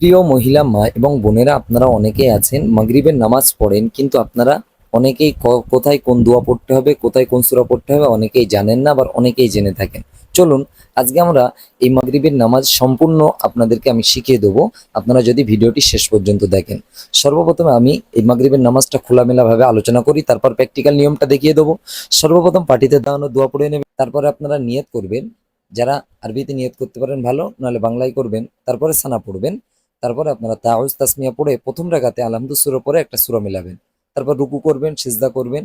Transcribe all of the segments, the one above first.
প্রিয় মহিলা মা এবং বোনেরা, আপনারা অনেকেই আছেন মাগরিবের নামাজ পড়েন, কিন্তু আপনারা অনেকেই কোথায় কোন দোয়া পড়তে হবে, কোথায় কোন সূরা পড়তে হবে অনেকেই জানেন না, আবার অনেকেই জেনে থাকেন। চলুন আজকে আমরা এই মাগরিবের নামাজ সম্পূর্ণ আপনাদেরকে আমি শিখিয়ে দেবো, আপনারা যদি ভিডিওটি শেষ পর্যন্ত দেখেন। সর্বপ্রথমে আমি এই মাগরিবের নামাজটা খোলামেলাভাবে আলোচনা করি, তারপর প্র্যাকটিক্যাল নিয়মটা দেখিয়ে দেবো। সর্বপ্রথম পাটিতে দাঁড়ানো দোয়া পড়ে নেবেন, তারপরে আপনারা নিয়ত করবেন। যারা আরবিতে নিয়ত করতে পারেন ভালো, নাহলে বাংলায় করবেন। তারপরে সানা পড়বেন। তারপরে আপনারা তাউজ তাসমিয়া পড়ে প্রথম রাকাতে আলহামদু সূরা পরে একটা সূরা মিলাবেন। তারপর রুকু করবেন, সিজদা করবেন।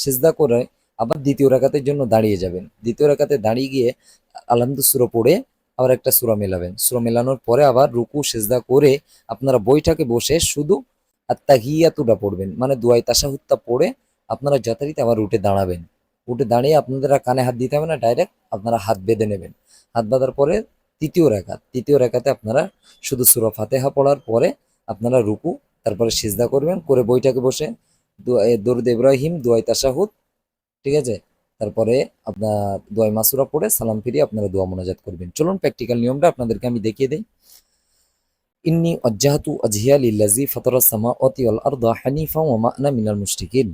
সিজদা করে আবার দ্বিতীয় রাকাতের জন্য দাঁড়িয়ে যাবেন। দ্বিতীয় রাকাতে দাঁড়িয়ে গিয়ে আলহামদু সূরা পড়ে আবার একটা সূরা মেলাবেন। সূরা মেলানোর পরে আবার রুকু সিজদা করে আপনারা বইটাকে বসে শুধু আত্তাহিয়াতুটা পড়বেন, মানে দুয়াই তাশাহুদটা পড়ে আপনারা যথারীতি আবার উঠে দাঁড়াবেন। উঠে দাঁড়িয়ে আপনাদের আর কানে হাত দিতে হবে না, ডাইরেক্ট আপনারা হাত বেঁধে নেবেন। হাত বাঁধার পরে তৃতীয় রাকাতে আপনারা শুধু সূরা ফাতিহা পড়ার পরে আপনারা রুকু, তারপরে সিজদা করবেন, করে বইটাকে বসে দরুদ ইব্রাহিম, দুয়াই তাশাহুদ, ঠিক আছে? তারপরে আপনার দোয়াই মাসুরা পড়ে সালাম ফিরিয়ে আপনারা দোয়া মোনাজাত করবেন। চলুন প্র্যাকটিক্যাল নিয়মটা আপনাদেরকে আমি দেখিয়ে দিই। ইন্নী ওয়াজ্জাহতু ওয়াজহিয়া লিল্লাযী ফাতারাস সামাওয়াতি ওয়াল আরদা হানিফা ওয়া মা আনা মিনাল মুশরিকিন।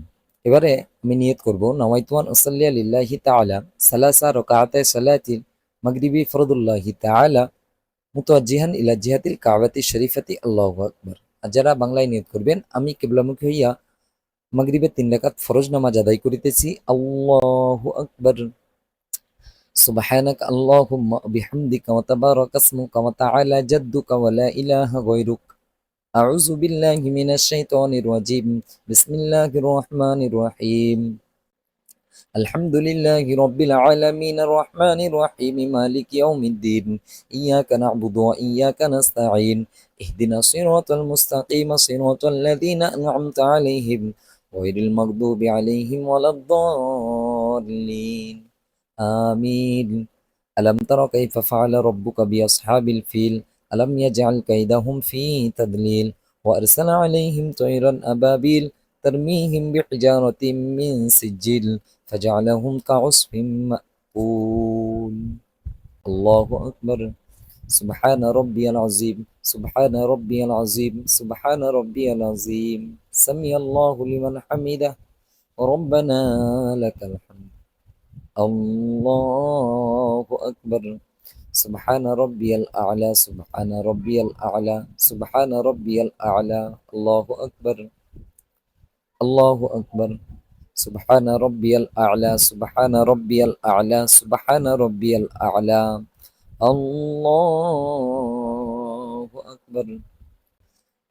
এবারে আমি নিয়ত করব, নাওয়াইতু আন উসাল্লিয়া লিল্লাহি তাআলা সালাসা রাকাআতাই সালাতিল মাগরিবি ফরদুল্লাহি তাআলা মুতাওয়াজ্জিহান ইলা জিহাতিল কাবাতি শরীফাতি, আল্লাহু আকবার। আর যারা বাংলায় নিয়ত করবেন, আমি কিবলামুখী হইয়া মাগরিবের 3 রাকাত ফরজ নামাজ আদায় করিতেছি। আল্লাহু আকবার। সুবহানাকা আল্লাহুম্মা বিহামদিকা ওয়া তাবারাকা ইসমুকা ওয়া তাআলা জাদ্দুকা ওয়া লা ইলাহা গায়রুক। আউযু বিল্লাহি মিনাশ শাইতানির রাজীম। বিসমিল্লাহির রহমানির রহিম। আলহামদুলিল্লাহি রাব্বিল আলামিন রহমানির রহিম মালিকি ইয়াউমিদ্দিন। ইয়াকা না'বুদু ওয়া ইয়াকা নাস্তাঈন। ইহদিনাস সিরাতাল মুস্তাকিম সিরাতাল লাযীনা আন'আমতা আলাইহিম গায়রিল মাগদুবি আলাইহিম ওয়ালাদ-দাল্লিন। আমিন। আলাম তারা কাইফা ফাআলা রাব্বুকা বিআসহাবিল ফিল আলাম ইয়াজআল কাইদাহুম ফি তাদলিল ওয়া আরসালা আলাইহিম তায়রান আবাবিল তারমিহিম বিহিজারাতিম মিন সিজ্জিল فجعلهم كعصف مأكول. الله أكبر. سبحان ربي العظيم. سبحان ربي العظيم. سبحان ربي العظيم. سمي الله لمن حمده. ربنا لك الحمد. الله أكبر. سبحان ربي الأعلى. سبحان ربي الأعلى. سبحان ربي الأعلى. الله أكبر. الله أكبر. سبحان ربي الأعلى. سبحان ربي الأعلى. سبحان ربي الأعلى. الله أكبر.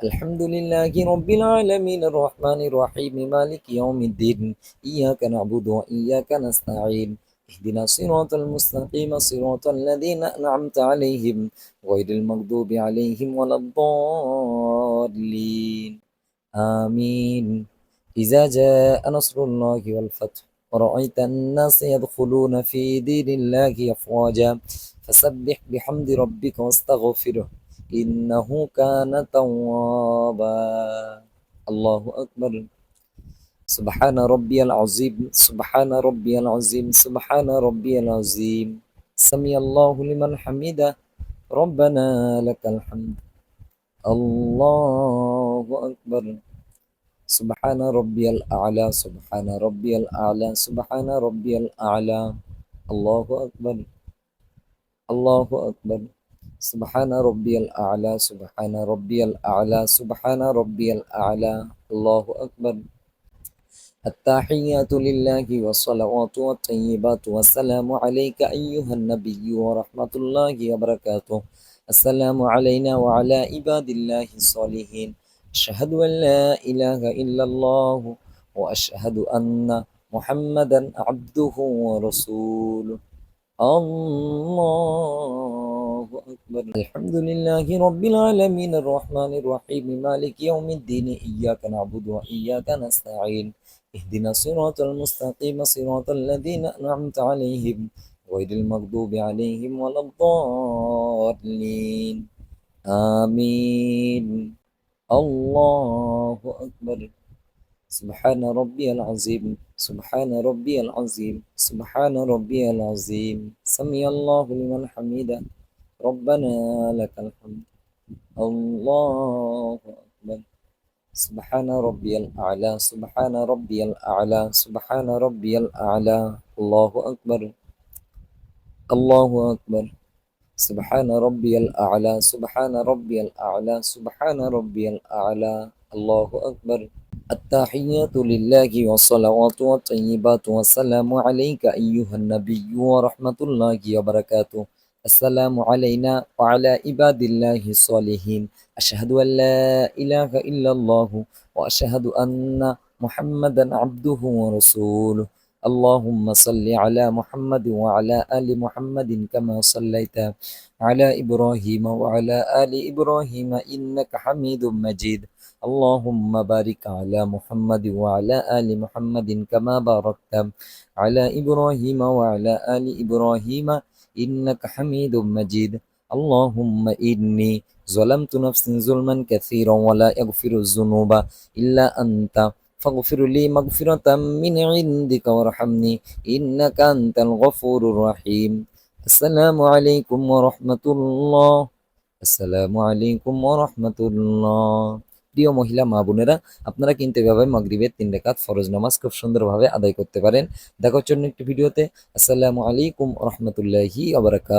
الحمد لله رب العالمين الرحمن الرحيم مالك يوم الدين. إياك نعبد وإياك نستعين. اهدنا الصراط المستقيم صراط الذين أنعمت عليهم غير المغضوب عليهم ولا الضالين. آمين. إذا جاء نصر الله والفتح ورأيت الناس يدخلون في دين الله أفواجا فسبح بحمد ربك واستغفره إنه كان توابا. الله أكبر. سبحان ربي العظيم. سبحان ربي العظيم. سبحان ربي العظيم. سمي الله لمن حمده. ربنا لك الحمد. الله أكبر. سبحان ربي الأعلى. سبحان ربي الأعلى. سبحان ربي الأعلى. الله أكبر. الله أكبر. سبحان ربي الأعلى. سبحان ربي الأعلى. سبحان ربي الأعلى. الله أكبر. التحيات لله والصلوات والطيبات والسلام عليك أيها النبي ورحمة الله وبركاته. السلام علينا وعلى عباد الله الصالحين. أشهد أن لا إله إلا الله وأشهد أن محمدا عبده ورسوله. الله أكبر. الحمد لله رب العالمين الرحمن الرحيم مالك يوم الدين. إياك نعبد وإياك نستعين. اهدنا الصراط المستقيم صراط الذين أنعمت عليهم غير المغضوب عليهم ولا الضالين. آمين. الله أكبر. سبحان ربي العظيم. سبحان ربي العظيم. سبحان ربي العظيم. سمي الله لمن حمده. ربنا لك الحمد. الله أكبر. سبحان ربي الأعلى سبحان ربي الأعلى سبحان ربي الأعلى. الله أكبر. الله أكبر. سبحان ربي الأعلى سبحان ربي الأعلى سبحان ربي الأعلى. الله أكبر. التحيات لله والصلوات والطيبات والسلام عليك أيها النبي ورحمة الله وبركاته. السلام علينا وعلى عباد الله الصالحين. أشهد أن لا إله إلا الله وأشهد أن محمدا عبده ورسوله. اللهم صل على محمد وعلى آل محمد كما صليت على إبراهيم وعلى آل إبراهيم إنك حميد مجيد. اللهم بارك على محمد وعلى آل محمد كما باركت على إبراهيم وعلى آل إبراهيم إنك حميد مجيد. اللهم إني ظلمت نفسي ظلما كثيرا ولا يغفر الذنوب إلا أنت فاغفر لي مغفرة من عندك وارحمني إنك أنت الغفور الرحيم. السلام عليكم ورحمة الله. আসসালামু আলাইকুম ওয়া রাহমাতুল্লাহ। প্রিয় মহিলা মা বোনেরা, আপনারা কিন্তু এভাবে মাগরিবের 3 রাকাত ফরজ নামাজ খুব সুন্দরভাবে আদায় করতে পারেন। দেখা হচ্ছে অন্য একটি ভিডিওতে। আসসালামু আলাইকুম ওয়া রাহমাতুল্লাহি ওয়া বারাকাতুহু।